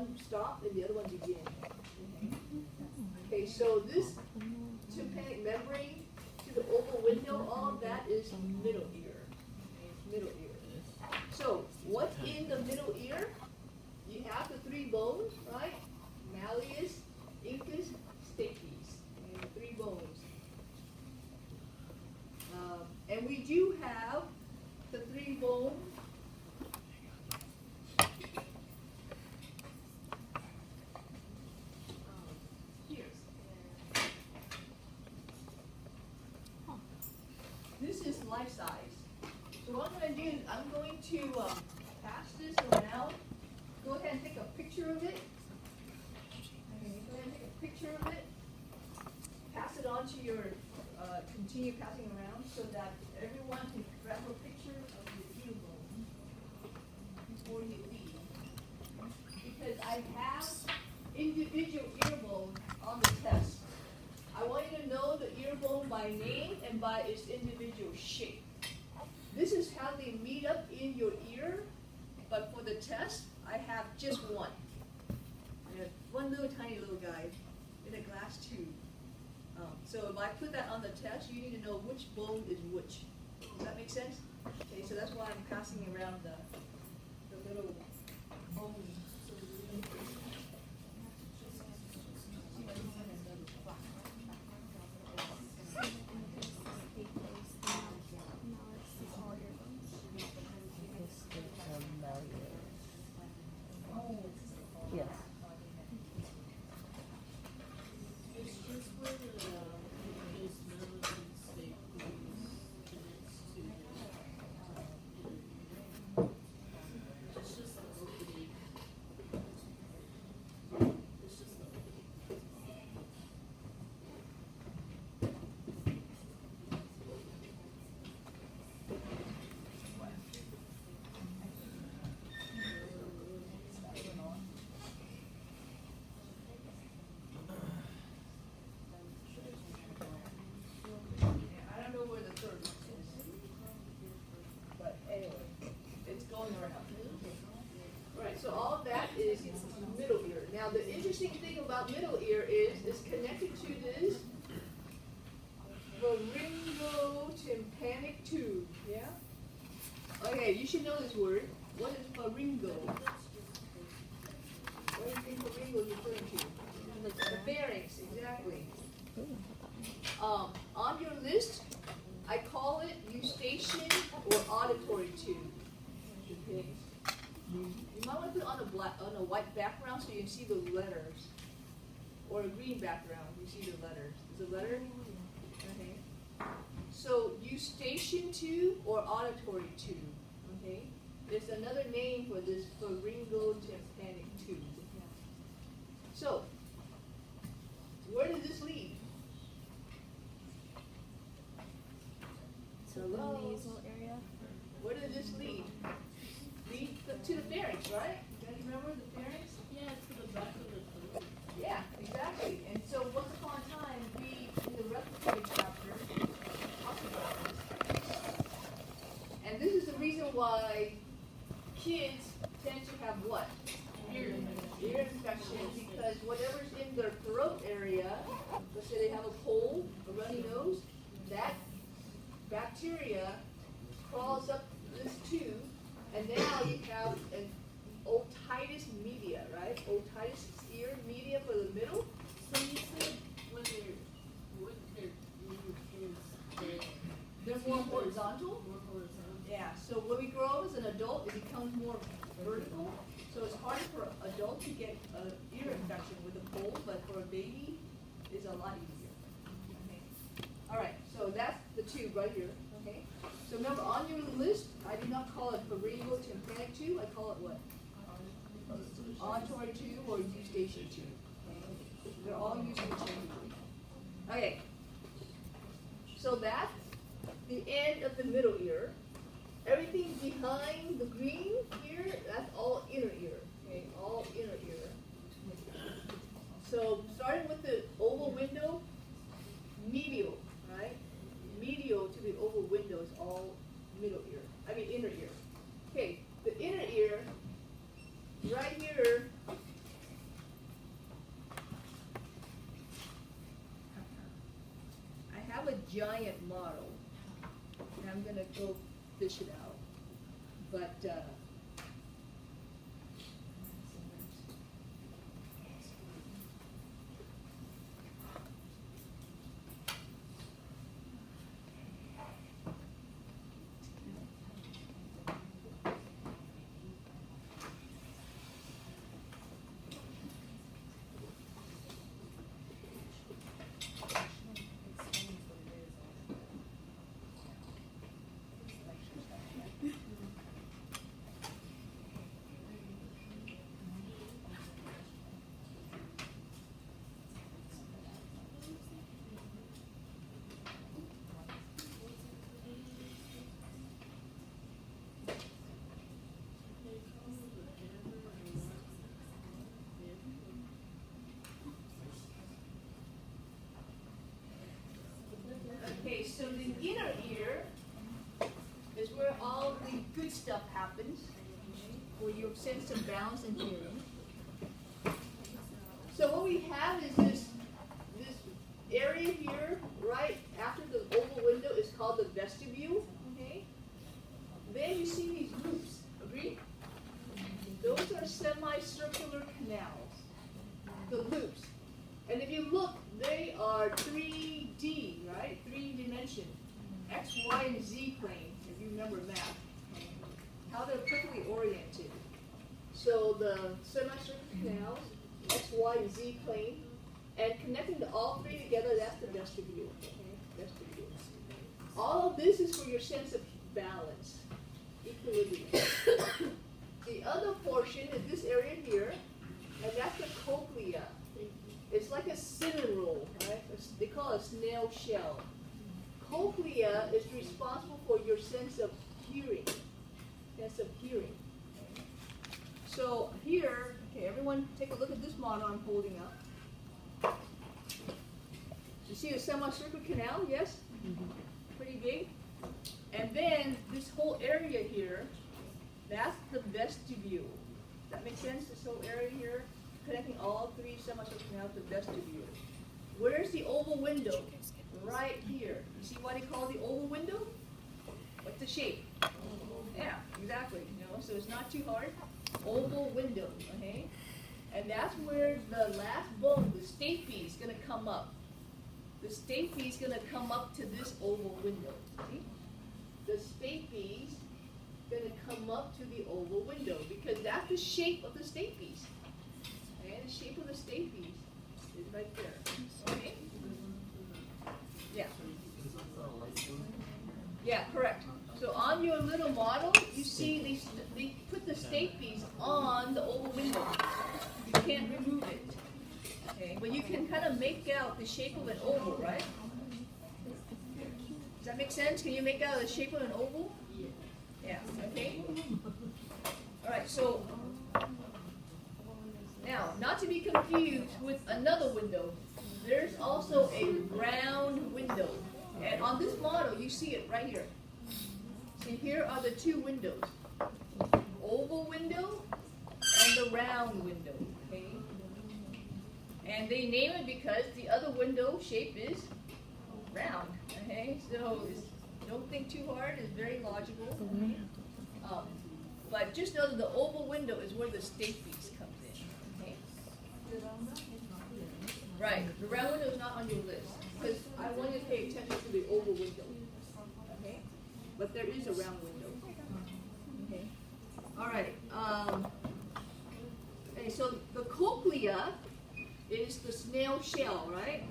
one stop and the other one begin. Okay, so this tympanic membrane to the oval window, all of that is middle ear. Okay, middle ear. So what's in the middle ear? You have the three bones, right? Malleus, incus, stapes, and the three bones. And we do have the three bones. Here. This is life size. So what I'm going to do is I'm going to pass this around. Go ahead and take a picture of it. Okay, go ahead and take a picture of it. Pass it on to your, continue passing around so that everyone can grab a picture of your ear bone before you leave. Because I have individual ear bones on the test. I want you to know the ear bone by name and by its individual shape. This is how they meet up in your ear, but for the test, I have just one. I have one little tiny little guy in a glass tube. So if I put that on the test, you need to know which bone is which. Does that make sense? Okay, so that's why I'm passing around the little bone. Yes. I don't know where the third one is. But anyway, it's going around. Alright, so all of that is middle ear. Now the interesting thing about middle ear is it's connected to this pharyngotympanic tube. Yeah? Okay, you should know this word. What is pharyngo? What do you think pharyngo is referring to? The pharynx, exactly. On your list, I call it eustachian or auditory tube. Okay. You might want to put it on a white background so you can see the letters, or a green background. You see the letters. Is the letter? Okay. So eustachian tube or auditory tube. Okay. There's another name for this pharyngotympanic tube. So where does this lead? So the nasal area. Where did this lead? Lead to the pharynx, right? Do you remember the pharynx? Yeah, to the back of the throat. Yeah, exactly. And so once upon a time, we, in the respiratory chapter, talked about this. And this is the reason why kids tend to have what? Ear infection, because whatever's in their throat area, let's say they have a cold, a runny nose, that bacteria crawls up this tube, and now you have an otitis media, right? Otitis ear media for the middle. So you said when their They're more horizontal. more horizontal. Yeah, so when we grow up as an adult, it becomes more vertical. So it's harder for an adult to get an ear infection with a cold, but for a baby, it's a lot easier. Okay. All right, so that's the tube right here. Okay. So remember, on your list, I do not call it pharyngotympanic tube. I call it what? Auditory tube or eustachian tube. Okay. They're all used interchangeably. Okay. So that's the end of the middle ear. Everything behind the green here, that's all inner ear. Okay, all inner ear. So starting with the oval window, medial, right? Medial to the oval window is all inner ear. Okay, the inner ear, right here, giant model. And I'm gonna go fish it out. But, okay, so the inner ear is where all the good stuff happens, where your sense of balance and hearing. So what we have is this area here, right after the oval window, is called the vestibule. Okay. Then you see these loops. Agree? Those are semicircular canals. The loops. And if you look, they are 3D, right? 3D. X, Y, and Z plane, if you remember math. How they're perfectly oriented. So the semicircular canals, X, Y, and Z plane, and connecting the all three together, that's the vestibule. Okay? Vestibule. All of this is for your sense of balance, equilibrium. The other portion is this area here, and that's the cochlea. It's like a cinnamon roll, right? They call it a snail shell. Cochlea is responsible for your sense of hearing. Sense of hearing. So here, okay, everyone take a look at this model I'm holding up. You see a semicircular canal, yes? Pretty big. And then this whole area here, that's the vestibule. That makes sense? This whole area here, connecting all three semicircular canals to the vestibule. Where's the oval window? Right here. You see why they call it the oval window? What's the shape? Yeah, exactly. You know, so it's not too hard. Oval window, okay? And that's where the last bone, the stapes, is going to come up. The stapes is going to come up to this oval window. See? The stapes going to come up to the oval window because that's the shape of the stapes. Okay? The shape of the stapes is right there. Okay? Yeah. Yeah, correct. So on your little model, you see they put the stapes on the oval window. You can't remove it. Okay, but you can kind of make out the shape of an oval, right? Does that make sense? Can you make out the shape of an oval? Yeah, okay. All right, so now, not to be confused with another window, there's also a round window. And on this model, you see it right here. See, here are the two windows. Oval window and the round window. Okay? And they name it because the other window shape is round. Okay? So don't think too hard. It's very logical. But just know that the oval window is where the stapes comes in. Okay? Right. The round window is not on your list because I want you to pay attention to the oval window. Okay? But there is a round window. Okay? All right. Okay, so the cochlea is the snail shell, right?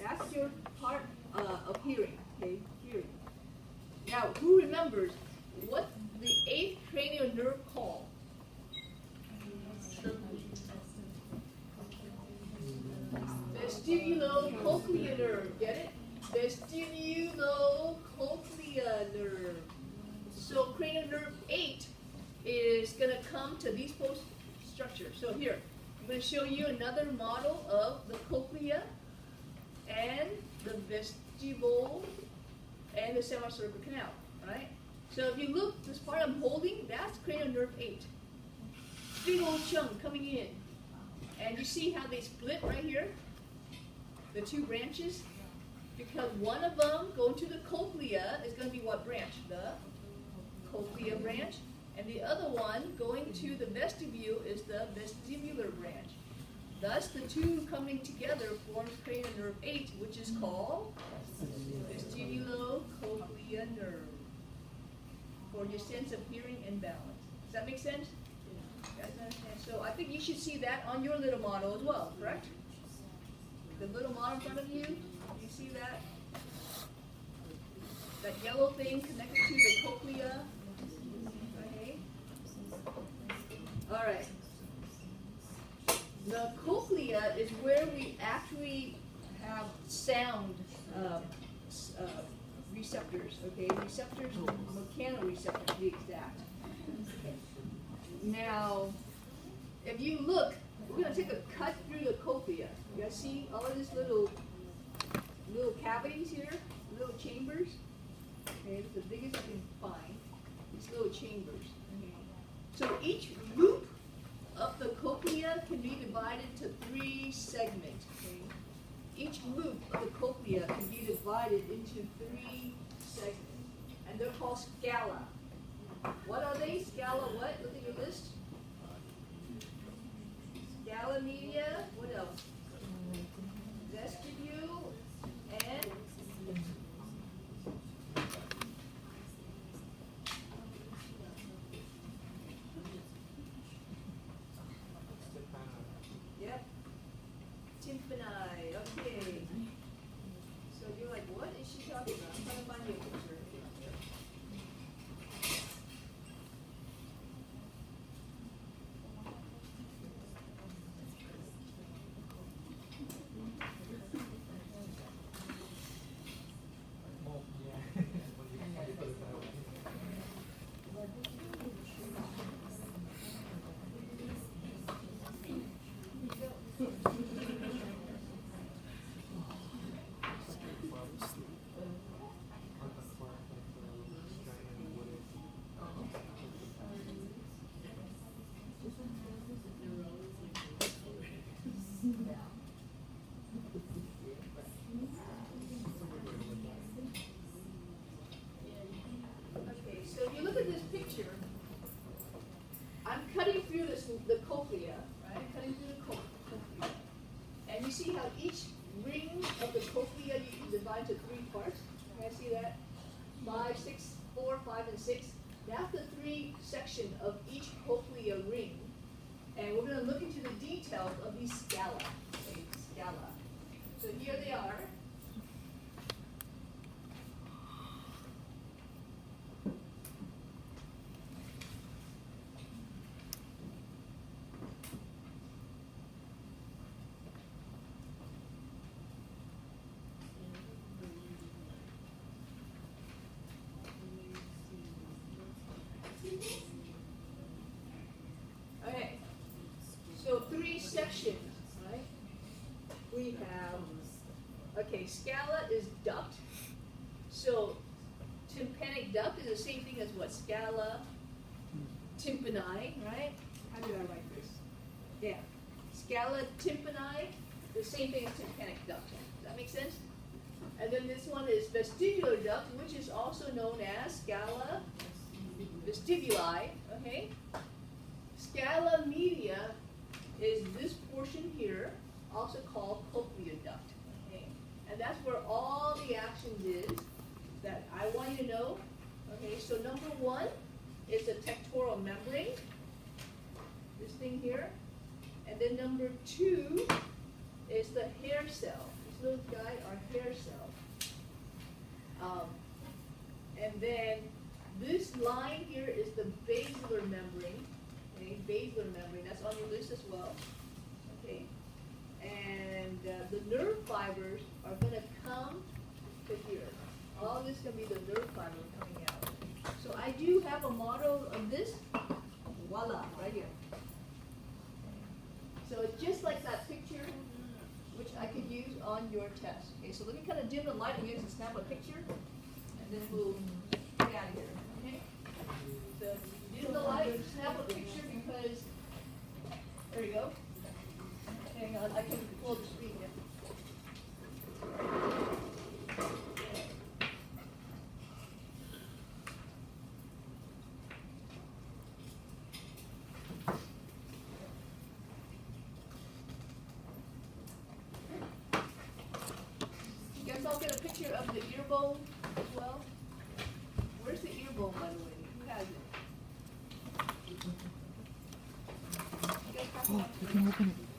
That's your part of hearing. Okay? Hearing. Now, who remembers what the 8th cranial nerve called? Vestibulocochlear nerve, get it? Vestibulocochlear nerve. So cranial nerve 8 is going to come to these post structures. So here, I'm going to show you another model of the cochlea and the vestibule and the semicircular canal, right? So if you look, this part I'm holding, that's cranial nerve 8. Big old chunk coming in. And you see how they split right here? The two branches? Because one of them going to the cochlea is going to be what branch? The cochlea branch. And the other one going to the vestibule is the vestibular branch. Thus, the two coming together forms cranial nerve 8, which is called vestibulocochlear nerve, for your sense of hearing and balance. Does that make sense? You guys understand? So I think you should see that on your little model as well, correct? The little model in front of you, you see that? That yellow thing connected to the cochlea. Okay. All right. The cochlea is where we actually have sound receptors, okay? Receptors, mechanoreceptors to be exact. Now, if you look, we're going to take a cut through the cochlea. You guys see all of these little cavities here, little chambers? Okay, it's the biggest you can find, these little chambers. Okay. So each loop of the cochlea can be divided to 3 segments. Okay? Each loop of the cochlea can be divided into 3 segments, and they're called scala. What are they? Scala what? Look at your list. Scala media. What else? Vestibule and yep. Tympani. Okay. So you're like, what is she talking about? I'm trying to find you a picture. Okay, so if you look at this picture, I'm cutting through the cochlea, right? Cutting through the cochlea. And you see how each ring of the cochlea you can divide to 3 parts? Can I see that? 5, 6, 4, 5, and 6. That's the 3 section of each cochlea ring. And we're going to look into the details of these scala. Okay, scala. So here they are. Okay, so 3 sections, right? We have, okay, scala is duct. So tympanic duct is the same thing as what? Scala, tympani, right? How do I write this? Yeah. Scala, tympani, the same thing as tympanic duct. Does that make sense? And then this one is vestibular duct, which is also known as scala vestibuli, okay? Scala media is this portion here, also called cochlea duct, okay? And that's where all the actions is that I want you to know, okay? So number 1 is the tectoral membrane, this thing here. And then number 2 is the hair cell. These little guys are hair cells. And then this line here is the basilar membrane. Okay, basilar membrane, that's on your list as well. Okay, and the nerve fibers are going to come to here. All this is going to be the nerve fiber coming out. So I do have a model of this. Voila, right here. So it's just like that picture, which I could use on your test. Okay, so let me kind of dim the light and use to snap a picture, and then we'll get out of here. Okay? So dim the light, snap a picture because, there you go. Hang on, I can pull the screen in. picture of the ear bone as well? Where's the ear bone, by the way? Who has it? You guys have Oh, one? you can open it.